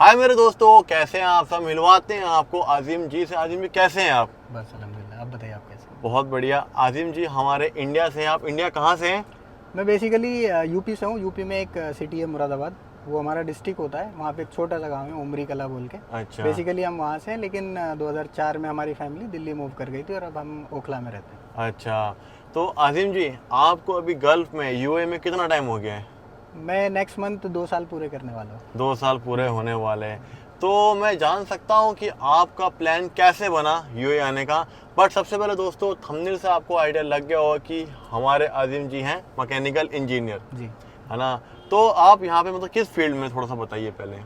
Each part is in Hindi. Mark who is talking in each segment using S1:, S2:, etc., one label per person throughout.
S1: हाय मेरे दोस्तों, कैसे हैं आप सब। मिलवाते हैं आपको आजिम जी से। आजिम जी कैसे हैं आप?
S2: बस अल्हम्दुलिल्लाह। आप बताइए आप कैसे हैं?
S1: बहुत बढ़िया। आजिम जी हमारे इंडिया से हैं। आप इंडिया कहाँ से हैं?
S2: मैं बेसिकली यूपी से हूँ। यूपी में एक सिटी है मुरादाबाद, वो हमारा डिस्ट्रिक्ट होता है। वहाँ पे एक छोटा सा गांव है उमरी कला बोल के।
S1: अच्छा
S2: बेसिकली हम वहाँ से हैं, लेकिन 2004 में हमारी फैमिली दिल्ली मूव कर गई थी और अब हम ओखला में रहते हैं।
S1: अच्छा। तो आजिम जी, आपको अभी गल्फ में यूए में कितना टाइम हो गया है?
S2: मैं नेक्स्ट मंथ 2 साल पूरे करने वाला हूँ।
S1: 2 साल पूरे होने वाले हैं। तो मैं जान सकता हूँ कि आपका प्लान कैसे बना यूए आने का। बट सबसे पहले दोस्तों, थंबनेल से आपको आइडिया लग गया होगा कि हमारे आजिम जी हैं मैकेनिकल इंजीनियर,
S2: जी।
S1: है ना। तो आप यहाँ पे मतलब किस फील्ड में, थोड़ा सा बताइए पहले।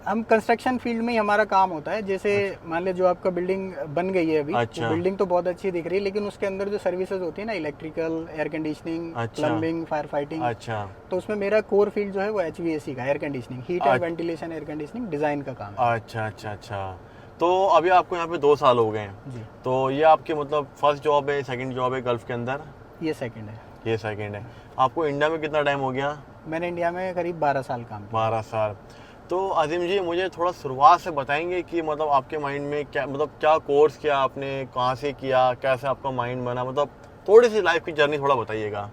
S2: हम कंस्ट्रक्शन फील्ड में ही हमारा काम होता है। जैसे मान लीजिए जो आपका बिल्डिंग बन गई है अभी,
S1: अच्छा।
S2: वो बिल्डिंग तो बहुत अच्छी दिख रही है, लेकिन उसके अंदर जो सर्विसेज होती है ना, इलेक्ट्रिकल, एयर कंडीशनिंग,
S1: अच्छा।
S2: प्लम्बिंग, फायर फाइटिंग,
S1: अच्छा
S2: तो उसमें मेरा कोर फील्ड जो है वो HVAC का, एयर कंडीशनिंग, हीट एंड
S1: अच्छा
S2: वेंटिलेशन एयर कंडीशनिंग डिज़ाइन का काम है।
S1: अच्छा अच्छा अच्छा। तो अभी आपको यहाँ पे 2 साल हो गए हैं।
S2: जी।
S1: तो ये आपकी मतलब फर्स्ट जॉब है, सेकंड जॉब है गल्फ के अंदर?
S2: ये सेकंड है।
S1: ये सेकंड है। आपको इंडिया में कितना टाइम हो गया?
S2: मैंने इंडिया में करीब 12 साल काम किया।
S1: 12 साल। तो अजीम जी, मुझे थोड़ा शुरुआत से बताएंगे कि मतलब आपके माइंड में क्या, मतलब क्या कोर्स किया आपने, कहाँ से किया, कैसे आपका माइंड बना, मतलब थोड़ी सी लाइफ की जर्नी थोड़ा बताइएगा।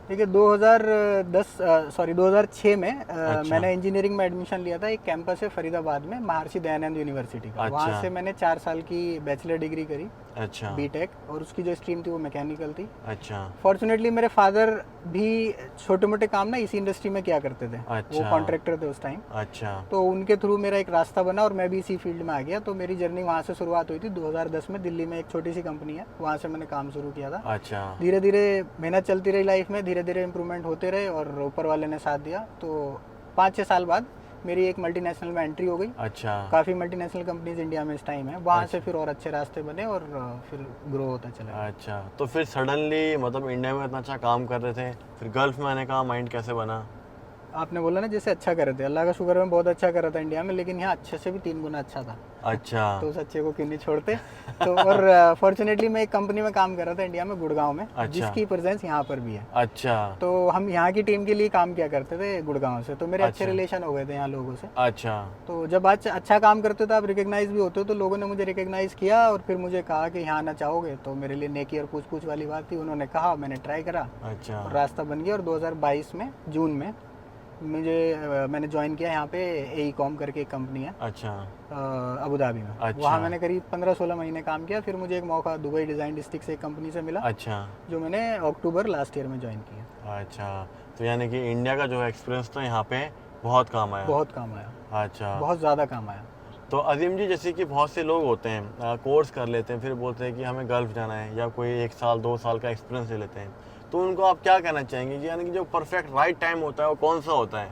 S2: देखिए 2006 में
S1: अच्छा
S2: मैंने इंजीनियरिंग में एडमिशन लिया था। एक कैंपस है फरीदाबाद में, महर्षि दयानंद यूनिवर्सिटी का। वहाँ
S1: अच्छा
S2: से मैंने 4 साल की बैचलर डिग्री करी,
S1: अच्छा
S2: बीटेक, और उसकी जो स्ट्रीम थी वो मैकेनिकल थी।
S1: अच्छा
S2: फॉर्चुनेटली मेरे फादर भी छोटे मोटे काम ना इसी इंडस्ट्री में किया करते थे। वो
S1: अच्छा
S2: कॉन्ट्रैक्टर थे उस टाइम।
S1: अच्छा
S2: तो उनके थ्रू मेरा एक रास्ता बना और मैं भी इसी फील्ड में आ गया। तो मेरी जर्नी वहाँ से शुरुआत हुई थी। 2010 में दिल्ली में एक छोटी सी कंपनी है, वहाँ से मैंने काम शुरू किया था।
S1: अच्छा
S2: धीरे धीरे मेहनत चलती रही लाइफ में, धीरे धीरे इम्प्रूवमेंट होते रहे और ऊपर वाले ने साथ दिया। तो 5-6 साल बाद मेरी एक मल्टीनेशनल में एंट्री हो गई।
S1: अच्छा
S2: काफ़ी मल्टीनेशनल कंपनीज इंडिया में इस टाइम है। वहाँ से फिर और अच्छे रास्ते बने और फिर ग्रो होता चला।
S1: अच्छा। तो फिर सडनली मतलब इंडिया में इतना अच्छा काम कर रहे थे, फिर गल्फ में आने का माइंड कैसे बना?
S2: आपने बोला ना जैसे अच्छा कर रहे थे, अल्लाह का शुक्र है बहुत अच्छा कर रहा था इंडिया में, लेकिन यहाँ अच्छे से भी 3 गुना अच्छा था।
S1: अच्छा
S2: तो उस अच्छे को क्यों नहीं छोड़ते। तो और फॉर्चुनेटली मैं एक कंपनी में काम कर रहा था इंडिया में, गुड़गांव में,
S1: अच्छा।
S2: जिसकी प्रेजेंस यहाँ पर भी है।
S1: अच्छा
S2: तो हम यहाँ की टीम के लिए काम किया करते थे गुड़गांव से। तो मेरे अच्छे
S1: अच्छा
S2: रिलेशन हो गए थे यहाँ लोगों से।
S1: अच्छा
S2: तो जब आज अच्छा काम करते हो तो आप रिकग्नाइज भी होते हो। तो लोगों ने मुझे रिकग्नाइज किया और फिर मुझे कहा कि यहाँ आना चाहोगे। तो मेरे लिए नेकी और पूछ पूछ वाली बात थी। उन्होंने कहा, मैंने ट्राई करा
S1: अच्छा
S2: और रास्ता बन गया। और 2022 में जून में मैंने ज्वाइन किया यहाँ पे AECOM करके एक कंपनी है
S1: अच्छा
S2: अबू धाबी में।
S1: अच्छा।
S2: वहाँ मैंने करीब 15-16 महीने काम किया। फिर मुझे एक मौका दुबई डिज़ाइन डिस्ट्रिक्ट से एक कंपनी से मिला,
S1: अच्छा
S2: जो मैंने अक्टूबर लास्ट ईयर में ज्वाइन किया।
S1: अच्छा। तो यानी कि इंडिया का जो एक्सपीरियंस था यहाँ पे बहुत काम आया?
S2: बहुत काम आया,
S1: अच्छा।
S2: बहुत ज़्यादा काम आया।
S1: तो अजीम जी, जैसे कि बहुत से लोग होते हैं कोर्स कर लेते हैं, फिर बोलते हैं कि हमें गल्फ जाना है, या कोई 1 साल 2 साल का एक्सपीरियंस ले लेते हैं, तो उनको आप क्या कहना चाहेंगे कि यानी कि जो परफेक्ट राइट टाइम होता है वो कौन सा होता है?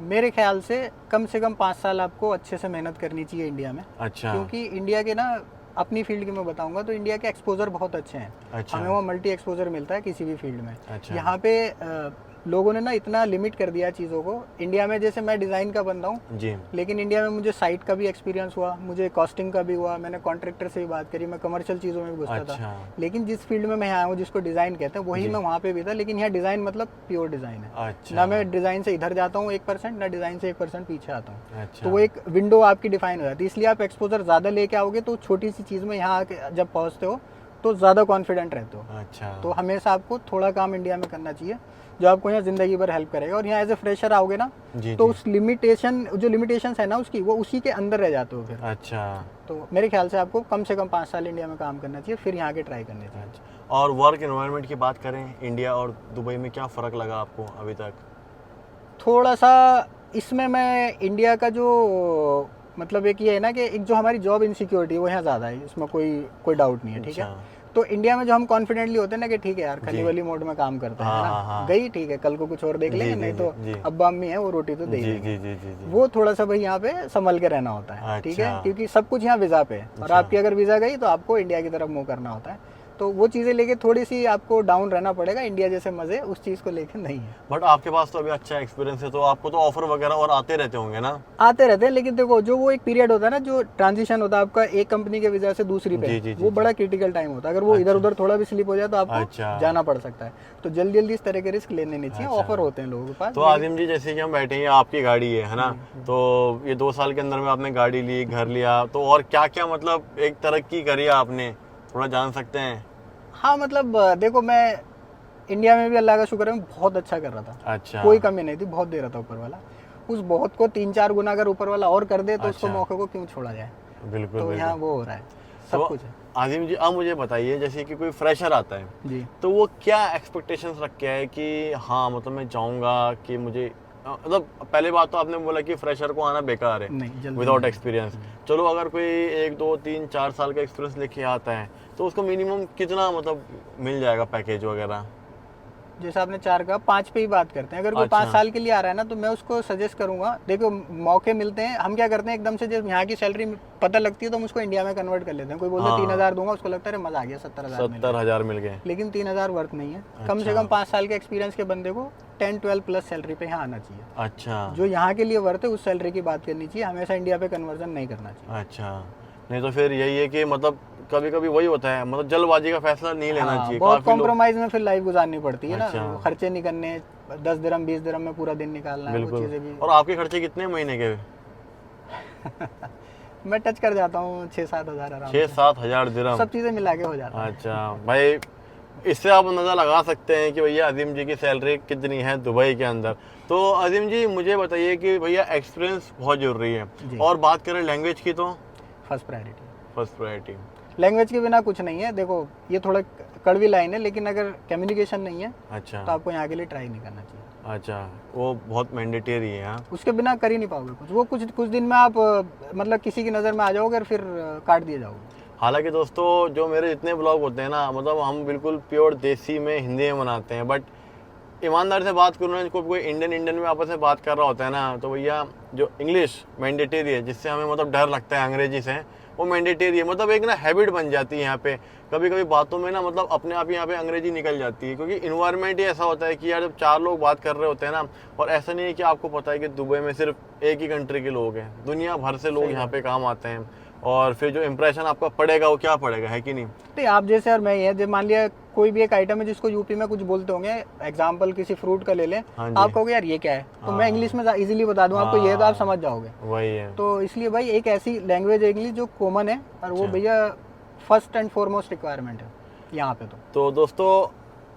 S2: मेरे ख्याल से कम 5 साल आपको अच्छे से मेहनत करनी चाहिए इंडिया में।
S1: अच्छा
S2: क्योंकि इंडिया के ना, अपनी फील्ड की मैं बताऊंगा तो इंडिया के एक्सपोजर बहुत अच्छे हैं।
S1: अच्छा
S2: हमें वहाँ मल्टी एक्सपोजर मिलता है किसी भी फील्ड में।
S1: अच्छा
S2: यहाँ पे लोगों ने ना इतना लिमिट कर दिया चीज़ों को। इंडिया में जैसे मैं डिज़ाइन का बंदा हूँ,
S1: जी
S2: लेकिन इंडिया में मुझे साइट का भी एक्सपीरियंस हुआ, मुझे कॉस्टिंग का भी हुआ, मैंने कॉन्ट्रैक्टर से भी बात करी, मैं कमर्शियल चीज़ों में भी घुसता था।
S1: अच्छा
S2: लेकिन जिस फील्ड में मैं आया हूँ, जिसको डिज़ाइन कहते हैं, वही
S1: जी।
S2: मैं वहाँ पे भी था। लेकिन यहाँ डिज़ाइन मतलब प्योर डिज़ाइन है।
S1: अच्छा
S2: ना मैं डिज़ाइन से इधर जाता हूँ 1%, ना डिज़ाइन से 1% पीछे आता हूँ।
S1: अच्छा
S2: तो वो एक विंडो आपकी डिफाइन हो जाती है। इसलिए आप एक्सपोजर ज़्यादा लेके आओगे तो छोटी सी चीज़ में यहाँ आके जब पहुँचते हो तो ज़्यादा कॉन्फिडेंट रहते हो।
S1: अच्छा
S2: तो हमेशा आपको थोड़ा काम इंडिया में करना चाहिए, जो आपको यहाँ ज़िंदगी भर हेल्प करेगा। और यहाँ एज ए फ्रेशर आओगे ना,
S1: जी
S2: तो
S1: जी।
S2: उस जो लिमिटेशंस है ना उसकी, वो उसी के अंदर रह जाते हो फिर।
S1: अच्छा
S2: तो मेरे ख्याल से आपको कम से कम 5 साल इंडिया में काम करना चाहिए, फिर यहाँ के ट्राई करने चाहिए।
S1: अच्छा। और वर्क एनवायरनमेंट की बात करें, इंडिया और दुबई में क्या फ़र्क लगा आपको अभी तक?
S2: थोड़ा सा इसमें मैं इंडिया का जो मतलब एक ये है ना कि एक जो हमारी जॉब इनसिक्योरिटी है वो यहाँ ज़्यादा है, इसमें कोई डाउट नहीं है, ठीक है।
S1: अच्छा।
S2: तो इंडिया में जो हम कॉन्फिडेंटली होते हैं ना कि ठीक है यार,
S1: जी।
S2: खली वली मोड में काम करते हैं,
S1: हाँ,
S2: है
S1: हाँ,
S2: ना,
S1: हाँ।
S2: गई ठीक है, कल को कुछ और देख
S1: जी,
S2: लेंगे,
S1: जी,
S2: नहीं
S1: जी,
S2: तो
S1: जी।
S2: अब्बा अम्मी है वो रोटी तो दे ही
S1: जी
S2: देंगे।
S1: जी जी जी जी।
S2: वो थोड़ा सा भाई यहाँ पे संभल के रहना होता है, ठीक है।
S1: अच्छा।
S2: क्योंकि सब कुछ यहाँ वीज़ा पे है और
S1: अच्छा।
S2: आपकी अगर वीज़ा गई तो आपको इंडिया की तरफ मूव करना होता है। तो वो चीज़ें लेके थोड़ी सी आपको डाउन रहना पड़ेगा। इंडिया जैसे मज़े उस चीज़ को लेके नहीं है।
S1: बट आपके पास तो अभी अच्छा एक्सपीरियंस है, तो आपको तो ऑफर वगैरह और आते रहते होंगे ना?
S2: आते रहते हैं, लेकिन देखो जो वो एक पीरियड होता है ना, जो ट्रांजिशन होता है आपका एक कंपनी के वजह से दूसरी पे,
S1: जी, जी, जी,
S2: वो
S1: जी।
S2: बड़ा क्रिटिकल टाइम होता है। अगर वो इधर उधर थोड़ा भी स्लिप हो जाए तो आपको
S1: अच्छा।
S2: जाना पड़ सकता है। तो जल्दी जल्दी इस तरह के रिस्क लेने नहीं चाहिए।
S1: अच्छा।
S2: ऑफर होते हैं लोगों के पास।
S1: तो आदिम जी, जैसे कि हम बैठे हैं, आपकी गाड़ी है ना, तो ये 2 साल के अंदर में आपने गाड़ी ली, घर लिया, तो और क्या क्या मतलब एक तरक्की करी आपने, थोड़ा जान सकते हैं?
S2: हाँ मतलब देखो, मैं इंडिया में भी अल्लाह का शुक्र है मैं बहुत अच्छा कर रहा था।
S1: अच्छा।
S2: कोई कमी नहीं थी, बहुत दे रहा था ऊपर वाला। उस बहुत को 3-4 गुना अगर ऊपर वाला और कर दे तो उसको
S1: अच्छा।
S2: मौके को क्यों छोड़ा जाए।
S1: बिल्कुल
S2: तो यहाँ
S1: बिल्कुल।
S2: वो हो रहा है, सब
S1: तो
S2: कुछ है।
S1: आदिम जी, अब मुझे बताइए, जैसे कि कोई फ्रेशर आता है,
S2: जी
S1: तो वो क्या एक्सपेक्टेशंस रख के है कि हाँ मतलब मैं चाहूँगा कि मुझे मतलब पहले बात तो आपने बोला कि फ्रेशर को आना बेकार है
S2: नहीं, जल्दी
S1: विदाउट
S2: नहीं।
S1: एक्सपीरियंस। चलो अगर कोई 1 2 3 4 साल का एक्सपीरियंस लेके आता है, तो उसको मिनिमम कितना मतलब मिल जाएगा पैकेज वगैरह?
S2: जैसे आपने 4 का 5 पे ही बात करते हैं। अगर कोई 5
S1: अच्छा।
S2: साल के लिए आ रहा है ना, तो मैं उसको सजेस्ट करूंगा, देखो मौके मिलते हैं। हम क्या करते हैं, एकदम से जब यहाँ की सैलरी पता लगती है तो हम उसको इंडिया में कन्वर्ट कर लेते हैं। कोई बोलता है
S1: हाँ।
S2: 3,000 दूंगा, उसको लगता है अरे मजा आ गया, 70,000 मिल गया।
S1: 70,000 मिल गए।
S2: लेकिन 3,000 वर्थ नहीं है। कम से
S1: अच्छा।
S2: कम 5 साल के एक्सपीरियंस के बंदे को 10-12 प्लस सैलरी पे यहाँ आना चाहिए।
S1: अच्छा।
S2: जो यहाँ के लिए वर्थ है उस सैलरी की बात करनी चाहिए। हमेशा इंडिया पे कन्वर्जन नहीं करना चाहिए।
S1: अच्छा, नहीं तो फिर यही है कि मतलब कभी कभी वही होता है, मतलब जल्दबाजी का फैसला नहीं लेना
S2: हाँ,
S1: चाहिए।
S2: बहुत
S1: काफी लोग।
S2: कॉम्प्रोमाइज में फिर लाइफ गुजारनी पड़ती है ना।
S1: अच्छा।
S2: खर्चे नहीं करने, 10 दिरहम 20 दिरहम में पूरा दिन निकालना है, वो
S1: बिल्कुल।
S2: चीज़ें भी।
S1: और आपके खर्चे कितने महीने के?
S2: मैं टच कर जाता हूँ 6-7 हज़ार आराम से।
S1: 6-7 हजार दिरहम?
S2: सब चीज़ें मिला के हो जाता है।
S1: अच्छा भाई, इससे आप अंदाजा लगा सकते हैं कि भैया अजीम जी की सैलरी कितनी है दुबई के अंदर। तो अजीम जी मुझे बताइए कि भैया एक्सपीरियंस बहुत ज़रूरी है,
S2: जी।
S1: और बात करें लैंग्वेज की तो
S2: first priority.
S1: First priority.
S2: Language के बिना कुछ नहीं है। देखो ये थोड़ा कड़वी लाइन है, लेकिन अगर कम्युनिकेशन नहीं है
S1: अच्छा।
S2: तो आपको यहाँ के लिए ट्राई नहीं करना चाहिए।
S1: अच्छा, वो बहुत मैंडेटरी है। हाँ।
S2: उसके बिना कर ही नहीं पाओगे कुछ। वो कुछ दिन में आप मतलब किसी की नज़र में आ जाओगे और फिर काट दिए जाओगे।
S1: हालांकि दोस्तों, जो मेरे जितने ब्लॉग होते हैं ना, मतलब हम बिल्कुल प्योर देसी में हिंदी में बनाते हैं, बट ईमानदारी से बात करूँ ना, कोई इंडियन में आपस में बात कर रहा होता है ना, तो भैया जो इंग्लिश मैंडेटरी है, जिससे हमें मतलब डर लगता है अंग्रेजी से, वो मैंडेटरी है। मतलब एक ना हैबिट बन जाती है यहाँ पे। कभी कभी बातों में ना मतलब अपने आप ही यहाँ पे अंग्रेजी निकल जाती है, क्योंकि इन्वायरमेंट ही ऐसा होता है कि यार जब 4 लोग बात कर रहे होते हैं ना, और ऐसा नहीं है कि आपको पता है कि दुबई में सिर्फ एक ही कंट्री के लोग हैं, दुनिया भर से लोग यहाँ पे काम आते हैं, और फिर जो इम्प्रेशन आपका पड़ेगा वो क्या पड़ेगा, है कि नहीं?
S2: तो आप जैसे और मैं ही है, जब मान लिया कोई भी एक आइटम है जिसको यूपी में कुछ बोलते होंगे, एग्जांपल किसी फ्रूट का ले लें,
S1: हाँ जी।
S2: आप कहोगे यार ये क्या है, तो मैं
S1: हाँ।
S2: इंग्लिश में इजीली बता दूं आपको, ये तो आप समझ जाओगे।
S1: वही है।
S2: तो इसलिए भाई एक ऐसी लैंग्वेज है इंग्लिश जो कॉमन है, और वो
S1: अच्छा।
S2: भैया फर्स्ट एंड फॉरमोस्ट रिक्वायरमेंट है यहाँ पे।
S1: तो दोस्तों,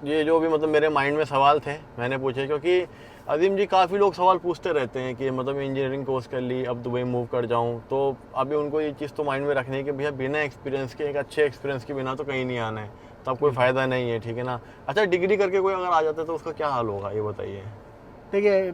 S1: ये जो भी मतलब मेरे माइंड में सवाल थे मैंने पूछे, क्योंकि अजीम जी काफ़ी लोग सवाल पूछते रहते हैं कि मतलब इंजीनियरिंग कोर्स कर ली, अब दुबई मूव कर जाऊं, तो अभी उनको ये चीज़ तो माइंड में रखनी है कि भैया बिना एक्सपीरियंस के, एक अच्छे एक्सपीरियंस के बिना तो कहीं नहीं आना है, तब कोई फ़ायदा नहीं है, ठीक है ना? अच्छा, डिग्री करके कोई अगर आ जाता है तो उसका क्या हाल होगा, ये बताइए।
S2: देखिए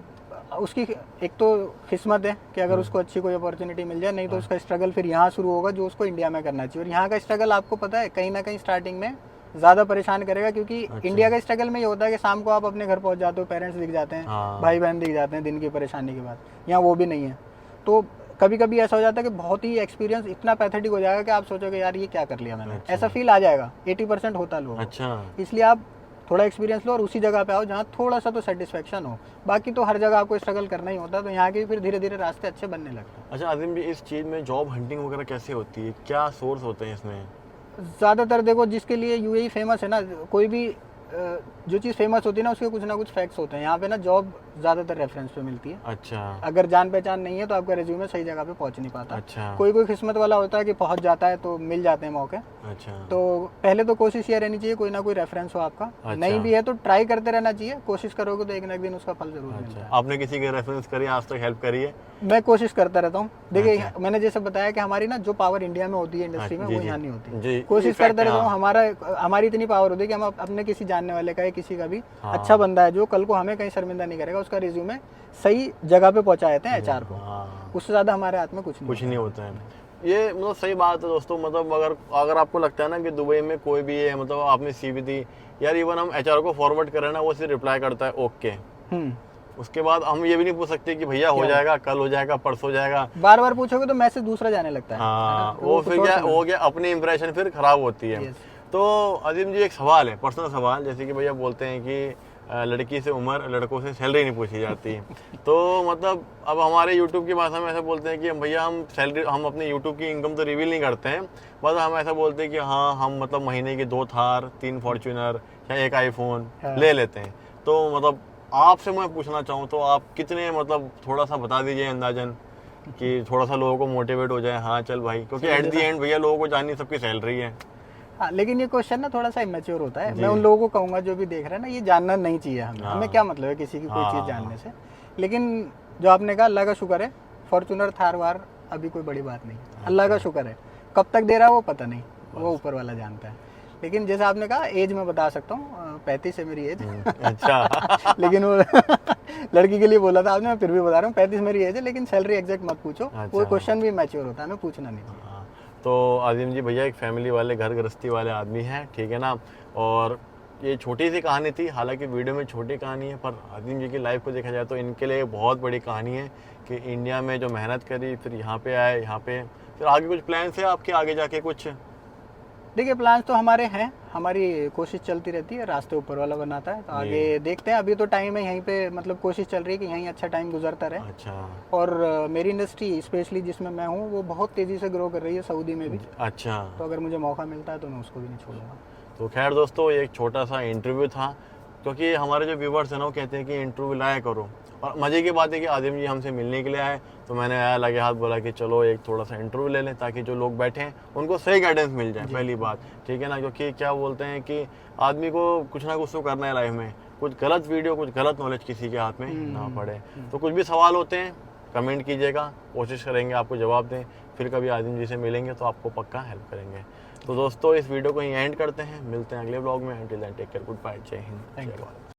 S2: उसकी एक तो किस्मत है कि अगर उसको अच्छी कोई अपॉर्चुनिटी मिल जाए, नहीं तो उसका स्ट्रगल फिर यहाँ शुरू होगा जो उसको इंडिया में करना चाहिए। और यहाँ का स्ट्रगल आपको पता है कहीं ना कहीं स्टार्टिंग में ज़्यादा परेशान करेगा, क्योंकि
S1: अच्छा।
S2: इंडिया का स्ट्रगल में ये होता है कि शाम को आप अपने घर पहुँच जाते हो, पेरेंट्स दिख जाते हैं,
S1: हाँ।
S2: भाई बहन दिख जाते हैं दिन की परेशानी के बाद। यहाँ वो भी नहीं है। तो कभी कभी ऐसा हो जाता है कि बहुत ही एक्सपीरियंस इतना पैथेटिक हो जाएगा कि आप सोचोगे यार ये क्या कर लिया मैंने।
S1: अच्छा।
S2: ऐसा फील आ जाएगा, 80% होता है लोगों को।
S1: अच्छा।
S2: इसलिए आप थोड़ा एक्सपीरियंस लो और उसी जगह पे आओ जहाँ थोड़ा सा तो सेटिस्फेक्शन हो। बाकी तो हर जगह आपको स्ट्रगल करना ही होता है, तो यहाँ के फिर धीरे धीरे रास्ते अच्छे बनने लगते हैं।
S1: अच्छा अजीम जी, इस चीज़ में जॉब हंटिंग वगैरह कैसे होती है, क्या सोर्स होते हैं इसमें?
S2: ज़्यादातर देखो जिसके लिए यूएई फेमस है ना, कोई भी जो चीज़ फेमस होती है ना उसके कुछ ना कुछ फैक्ट्स होते हैं। यहाँ पे ना जॉब ज़्यादातर रेफरेंस पे मिलती है।
S1: अच्छा।
S2: अगर जान पहचान नहीं है तो आपका रिज्यूमे सही जगह पे पहुँच नहीं पाता।
S1: अच्छा।
S2: कोई कोई किस्मत वाला होता है कि पहुँच जाता है तो मिल जाते हैं मौके।
S1: अच्छा।
S2: तो पहले तो कोशिश ये रहनी चाहिए कोई ना कोई रेफरेंस हो आपका।
S1: अच्छा।
S2: नहीं भी है तो ट्राई करते रहना चाहिए। कोशिश करोगे तो एक ना एक दिन उसका फल जरूर मिलता
S1: अच्छा,
S2: है।
S1: आपने किसी के रेफरेंस करी, आज तक हेल्प करी है?
S2: मैं कोशिश करता रहता हूँ। देखिए
S1: अच्छा।
S2: मैंने जैसे बताया कि हमारी ना जो पावर इंडिया में होती है इंडस्ट्री में,
S1: जी,
S2: वो
S1: जी।
S2: यहाँ नहीं होती।
S1: जी,
S2: कोशिश
S1: ये fact
S2: करता
S1: है,
S2: रहता हूँ।
S1: हाँ।
S2: हमारी इतनी पावर होती है कि हम अपने किसी जानने वाले का या किसी का भी
S1: हाँ।
S2: अच्छा बंदा है जो कल को हमें कहीं शर्मिंदा नहीं करेगा, उसका रिज्यूमे सही जगह पे पहुंचा देते हैं एचआर को।
S1: हाँ।
S2: उससे ज़्यादा हमारे हाथ में कुछ
S1: नहीं होता है। ये मतलब सही बात है दोस्तों। मतलब अगर आपको लगता है ना कि दुबई में कोई भी है, मतलब आपने सीवी दी यार, इवन हम एचआर को फॉरवर्ड करें ना, वो सिर्फ रिप्लाई करता है ओके। उसके बाद हम ये भी नहीं पूछ सकते कि भैया हो जाएगा, कल हो जाएगा, परसों हो जाएगा।
S2: बार बार पूछोगे तो मैसेज दूसरा जाने लगता है।
S1: हाँ,
S2: तो
S1: वो
S2: कुछ
S1: फिर
S2: और
S1: क्या
S2: समझ।
S1: हो गया, अपनी इंप्रेशन फिर खराब होती है।
S2: Yes।
S1: तो अजीम जी एक सवाल है, पर्सनल सवाल, जैसे कि भैया बोलते हैं कि लड़की से उम्र, लड़कों से सैलरी नहीं पूछी जाती। तो मतलब अब हमारे यूट्यूब की भाषा में ऐसा बोलते हैं कि भैया हम सैलरी, हम अपने यूट्यूब की इनकम तो रिवील नहीं करते हैं, बस हम ऐसा बोलते हैं कि हाँ हम मतलब महीने की 2 थार, 3 फॉर्च्यूनर या 1 आईफोन
S2: हाँ।
S1: ले लेते हैं। तो मतलब आपसे मैं पूछना चाहूँ तो आप कितने, मतलब थोड़ा सा बता दीजिए अंदाजन, कि थोड़ा सा लोगों को मोटिवेट हो जाए, हाँ चल भाई, क्योंकि एट दी एंड भैया लोगों को जाननी सबकी सैलरी है।
S2: हाँ, लेकिन ये क्वेश्चन ना थोड़ा सा इमेच्योर होता है।
S1: जी।
S2: मैं उन लोगों को कहूँगा जो भी देख रहे हैं ना, ये जानना नहीं चाहिए हमें।
S1: हाँ।
S2: हमें क्या मतलब है किसी की कोई
S1: हाँ।
S2: चीज़ जानने से। लेकिन जो आपने कहा, अल्लाह का शुक्र है, फॉर्चूनर थार वार अभी कोई बड़ी बात नहीं है। अल्लाह का शुक्र है, कब तक दे रहा है वो पता नहीं, वो ऊपर वाला जानता है। लेकिन जैसे आपने कहा, एज मैं बता सकता हूँ, 35 है मेरी एज।
S1: अच्छा।
S2: लेकिन वो लड़की के लिए बोला था आपने, मैं फिर भी बता रहा हूँ 35 मेरी एज है, लेकिन सैलरी एग्जैक्ट मत पूछो। वो
S1: अच्छा।
S2: क्वेश्चन भी मैच्योर होता है, हमें पूछना नहीं चाहिए।
S1: हाँ, तो आदिम जी भैया एक फैमिली वाले, घर गृहस्थी वाले आदमी हैं, ठीक है ना। और ये छोटी सी कहानी थी, हालांकि वीडियो में छोटी कहानी है, पर आदिम जी की लाइफ को देखा जाए तो इनके लिए बहुत बड़ी कहानी है कि इंडिया में जो मेहनत करी, फिर यहाँ पे आए, यहाँ पे फिर आगे कुछ प्लान्स है आपके, आगे जाके कुछ?
S2: देखिए, प्लान्स तो हमारे हैं, हमारी कोशिश चलती रहती है, रास्ते ऊपर वाला बनाता है, तो आगे देखते हैं। अभी तो टाइम है यहीं पे, मतलब कोशिश चल रही है कि यहीं अच्छा टाइम गुजरता रहे।
S1: अच्छा।
S2: और मेरी इंडस्ट्री स्पेशली जिसमें मैं हूँ, वो बहुत तेज़ी से ग्रो कर रही है सऊदी में भी।
S1: अच्छा।
S2: तो अगर मुझे मौका मिलता है तो मैं उसको भी नहीं छोड़ूंगा।
S1: तो खैर दोस्तों, ये एक छोटा सा इंटरव्यू था, क्योंकि हमारे जो व्यूवर्स हैं ना, वो कहते हैं कि इंटरव्यू लाया करो। और मज़े की बात है कि आदिम जी हमसे मिलने के लिए आए, तो मैंने आया लगे हाथ बोला कि चलो एक थोड़ा सा इंटरव्यू ले लें, ताकि जो लोग बैठे हैं उनको सही गाइडेंस मिल जाए, पहली बात, ठीक है ना। क्योंकि क्या बोलते हैं कि आदमी को कुछ ना कुछ तो करना है लाइफ में, कुछ गलत वीडियो, कुछ गलत नॉलेज किसी के हाथ में ना पड़े। तो कुछ भी सवाल होते हैं कमेंट कीजिएगा, कोशिश करेंगे आपको जवाब दें। फिर कभी आदिम जी से मिलेंगे तो आपको पक्का हेल्प करेंगे। तो दोस्तों, इस वीडियो को यहीं एंड करते हैं, मिलते हैं अगले ब्लॉग में। Until then take care, goodbye, जय हिंद, जय भारत।